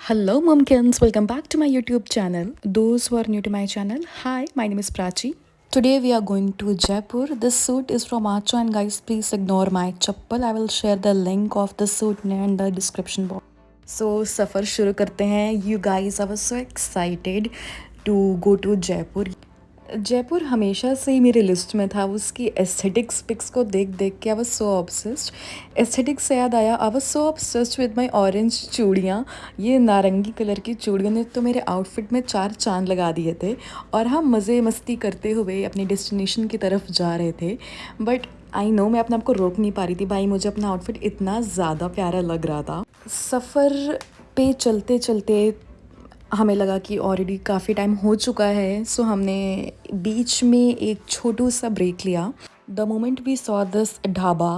Hello, Mumkins. Welcome back to my YouTube channel. Those who are new to my channel, hi, my name is Prachi. Today we are going to Jaipur. This suit is from Acho, and guys, please ignore my chappal. I will share the link of the suit in the description box. So सफ़र शुरू करते हैं. You guys, I was so excited to go to Jaipur. Jaipur हमेशा से ही मेरे list में था. उसकी aesthetics pics को देख देख के I was so obsessed. Aesthetics से याद आया, I was so obsessed with my orange चूड़ियाँ. ये नारंगी कलर की चूड़ियों ने तो मेरे आउटफिट में 4 चांद लगा दिए थे. और हम मज़े मस्ती करते हुए अपनी डेस्टिनेशन की तरफ जा रहे थे. बट आई नो मैं अपने आप को रोक नहीं पा रही थी. भाई मुझे अपना आउटफिट इतना ज़्यादा प्यारा लग रहा था. सफ़र पे चलते चलते हमें लगा कि ऑलरेडी काफ़ी टाइम हो चुका है. सो हमने बीच में एक छोटू सा ब्रेक लिया. The moment we saw this dhaba,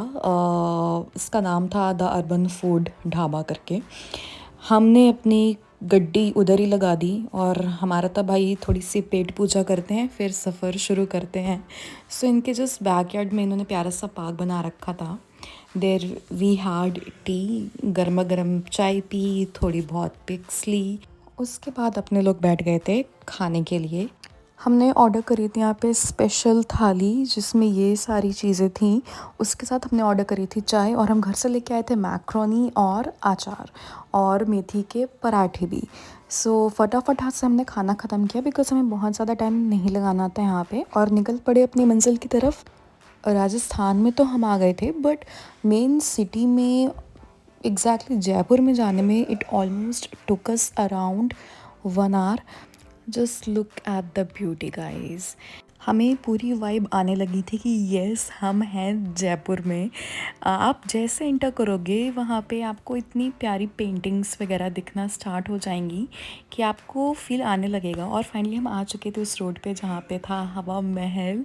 इसका नाम था द अर्बन फूड ढाबा करके. हमने अपनी गड्डी उधर ही लगा दी और हमारा था भाई थोड़ी सी पेट पूजा करते हैं फिर सफ़र शुरू करते हैं. सो इनके जस्ट बैकयार्ड में इन्होंने प्यारा सा पार्क बना रखा था. देर वी हैड टी, गर्मा गर्म चाय पी, थोड़ी बहुत पिक्स ली. उसके बाद अपने लोग बैठ गए थे खाने के लिए. हमने ऑर्डर करी थी यहाँ पे स्पेशल थाली जिसमें ये सारी चीज़ें थीं. उसके साथ हमने ऑर्डर करी थी चाय और हम घर से लेके आए थे मैक्रोनी और अचार और मेथी के पराठे भी. सो फटाफट हाथ से हमने खाना ख़त्म किया बिकॉज़ हमें बहुत ज़्यादा टाइम नहीं लगाना था यहाँ पे और निकल पड़े अपनी मंजिल की तरफ. राजस्थान में तो हम आ गए थे बट मेन सिटी में एग्जैक्टली जयपुर में जाने में it almost took us around 1 hour. Just look at the beauty guys. हमें पूरी वाइब आने लगी थी कि येस हम हैं जयपुर में. आप जैसे एंटर करोगे वहाँ पे आपको इतनी प्यारी पेंटिंग्स वगैरह दिखना स्टार्ट हो जाएंगी कि आपको फील आने लगेगा. और फाइनली हम आ चुके थे उस रोड पे जहाँ पे था हवा महल.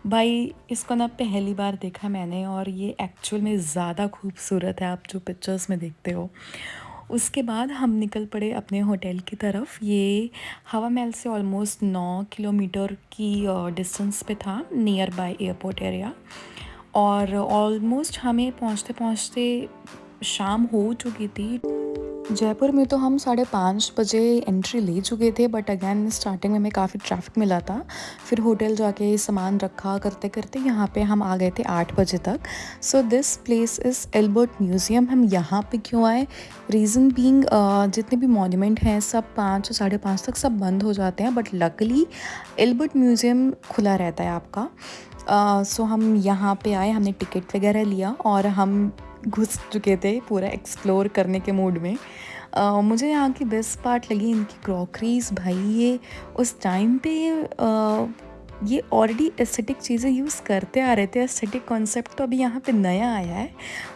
भाई इसको ना पहली बार देखा मैंने और ये एक्चुअल में ज़्यादा खूबसूरत है आप जो पिक्चर्स में देखते हो. उसके बाद हम निकल पड़े अपने होटल की तरफ. ये हवा महल से ऑलमोस्ट 9 किलोमीटर की डिस्टेंस पे था नियर बाय एयरपोर्ट एरिया. और ऑलमोस्ट हमें पहुंचते पहुंचते शाम हो चुकी थी. जयपुर में तो हम 5:30 बजे एंट्री ले चुके थे बट अगेन स्टार्टिंग में हमें काफ़ी ट्रैफिक मिला था. फिर होटल जाके सामान रखा करते करते यहाँ पे हम आ गए थे 8 बजे तक. So this place is Albert museum. हम यहाँ पे क्यों आए? रीज़न बीइंग जितने भी मॉन्यूमेंट हैं सब 5 और 5:30 तक सब बंद हो जाते हैं बट लकली एल्बर्ट म्यूज़ियम खुला रहता है आपका. सो हम यहाँ पे आए, हमने टिकट वगैरह लिया और हम घुस चुके थे पूरा एक्सप्लोर करने के मूड में. मुझे यहाँ की बेस्ट पार्ट लगी इनकी क्रॉकरीज. भाई ये उस टाइम पे ये ऑलरेडी एस्थेटिक चीज़ें यूज़ करते आ रहे थे. एस्थेटिक कॉन्सेप्ट तो अभी यहाँ पे नया आया है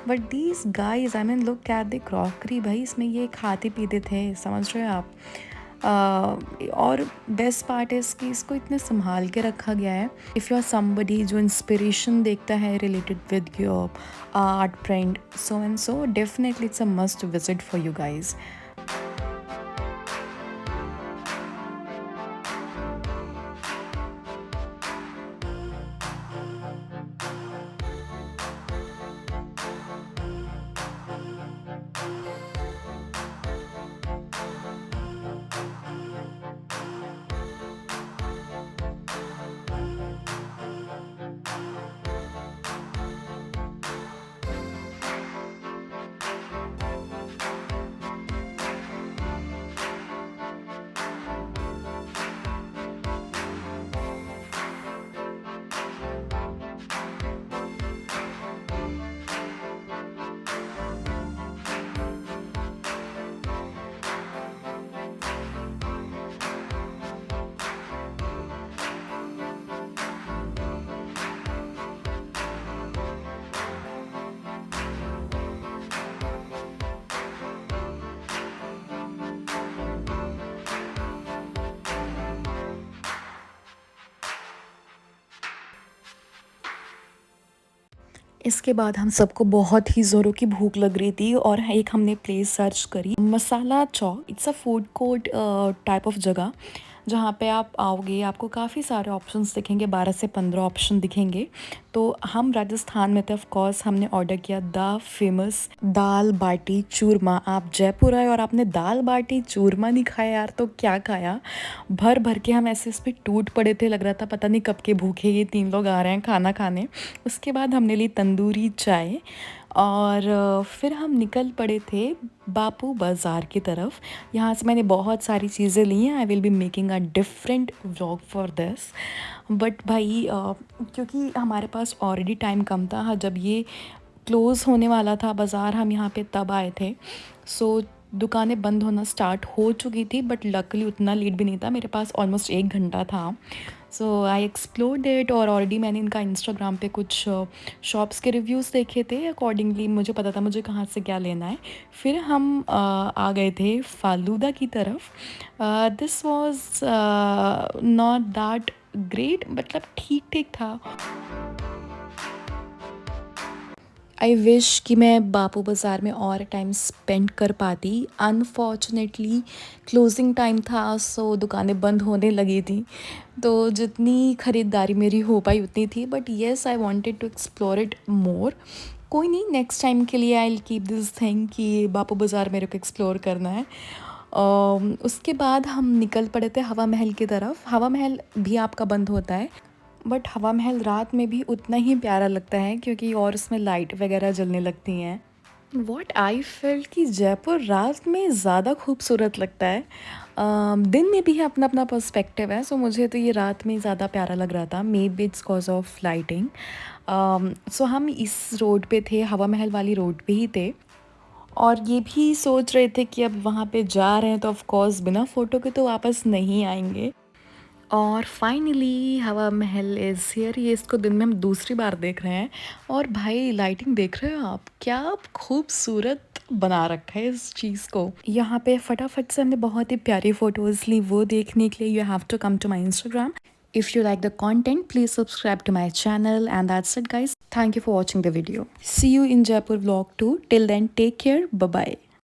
but these guys I mean look at the crockery. भाई इसमें ये खाते पीते थे, समझ रहे हो आप. और बेस्ट पार्ट इज़ कि इसको इतने संभाल के रखा गया है. इफ़ यू आर समबडी जो इंस्पिरेशन देखता है related with your art trend so and so, definitely it's a must visit for you guys. इसके बाद हम सबको बहुत ही ज़ोरों की भूख लग रही थी और एक हमने प्लेस सर्च करी, Masala Chowk. It's a food court type of जगह जहाँ पे आप आओगे आपको काफ़ी सारे ऑप्शंस दिखेंगे, 12 से 15 ऑप्शन दिखेंगे। तो हम राजस्थान में थे, ऑफ कोर्स हमने ऑर्डर किया द फेमस दाल बाटी चूरमा। आप जयपुर आए और आपने दाल बाटी चूरमा नहीं खाया यार, तो क्या खाया। भर भर के हम ऐसे इस पर टूट पड़े थे, लग रहा था पता नहीं कब के भूखे ये 3 लोग आ रहे हैं खाना खाने। उसके बाद हमने ली तंदूरी चाय और फिर हम निकल पड़े थे बापू बाज़ार की तरफ। यहाँ से मैंने बहुत सारी चीज़ें ली हैं। I will be making a different vlog for this. But भाई क्योंकि हमारे पास ऑलरेडी टाइम कम था, हाँ, जब ये क्लोज़ होने वाला था बाज़ार, हम यहाँ पे तब आए थे। सो दुकानें बंद होना स्टार्ट हो चुकी थी, बट लकली उतना लीड भी नहीं था, मेरे पास ऑलमोस्ट 1 घंटा था। सो आई एक्सप्लोर्ड इट और ऑलरेडी मैंने इनका इंस्टाग्राम पे कुछ शॉप्स के रिव्यूज़ देखे थे, अकॉर्डिंगली मुझे पता था मुझे कहाँ से क्या लेना है। फिर हम आ गए थे फालूदा की तरफ। This was not that great, मतलब ठीक ठीक था। आई विश कि मैं बापू बाज़ार में और टाइम स्पेंड कर पाती। अनफॉर्चुनेटली क्लोजिंग टाइम था, सो दुकानें बंद होने लगी थी, तो जितनी ख़रीदारी मेरी हो पाई उतनी थी। But yes, I wanted to explore it more. कोई नहीं, नेक्स्ट टाइम के लिए I will keep this thing कि बापू बाज़ार मेरे को एक्सप्लोर करना है। उसके बाद हम निकल पड़े थे हवा महल की तरफ। हवा महल भी आपका बंद होता है, बट हवा महल रात में भी उतना ही प्यारा लगता है, क्योंकि और उसमें लाइट वगैरह जलने लगती हैं। वॉट आई फेल्ट कि जयपुर रात में ज़्यादा खूबसूरत लगता है। दिन में भी है अपना अपना पर्सपेक्टिव है, सो मुझे तो ये रात में ज़्यादा प्यारा लग रहा था। Maybe it's cause of lighting. So हम इस रोड पे थे, हवा महल वाली रोड पे ही थे, और ये भी सोच रहे थे कि अब वहाँ पे जा रहे हैं तो ऑफ कोर्स बिना फ़ोटो के तो वापस नहीं आएंगे। और फाइनली हवा महल इज़ हियर। ये इसको दिन में हम दूसरी बार देख रहे हैं। और भाई लाइटिंग देख रहे हो आप, क्या खूबसूरत बना रखा है इस चीज़ को। यहाँ पे फटाफट से हमने बहुत ही प्यारी फ़ोटोज़ ली, वो देखने के लिए you have to come to my Instagram. If you like the content, please subscribe to my channel. And that's it, guys. Thank you for watching the video. See you in Jaipur vlog 2. Till then, take care. Bye bye.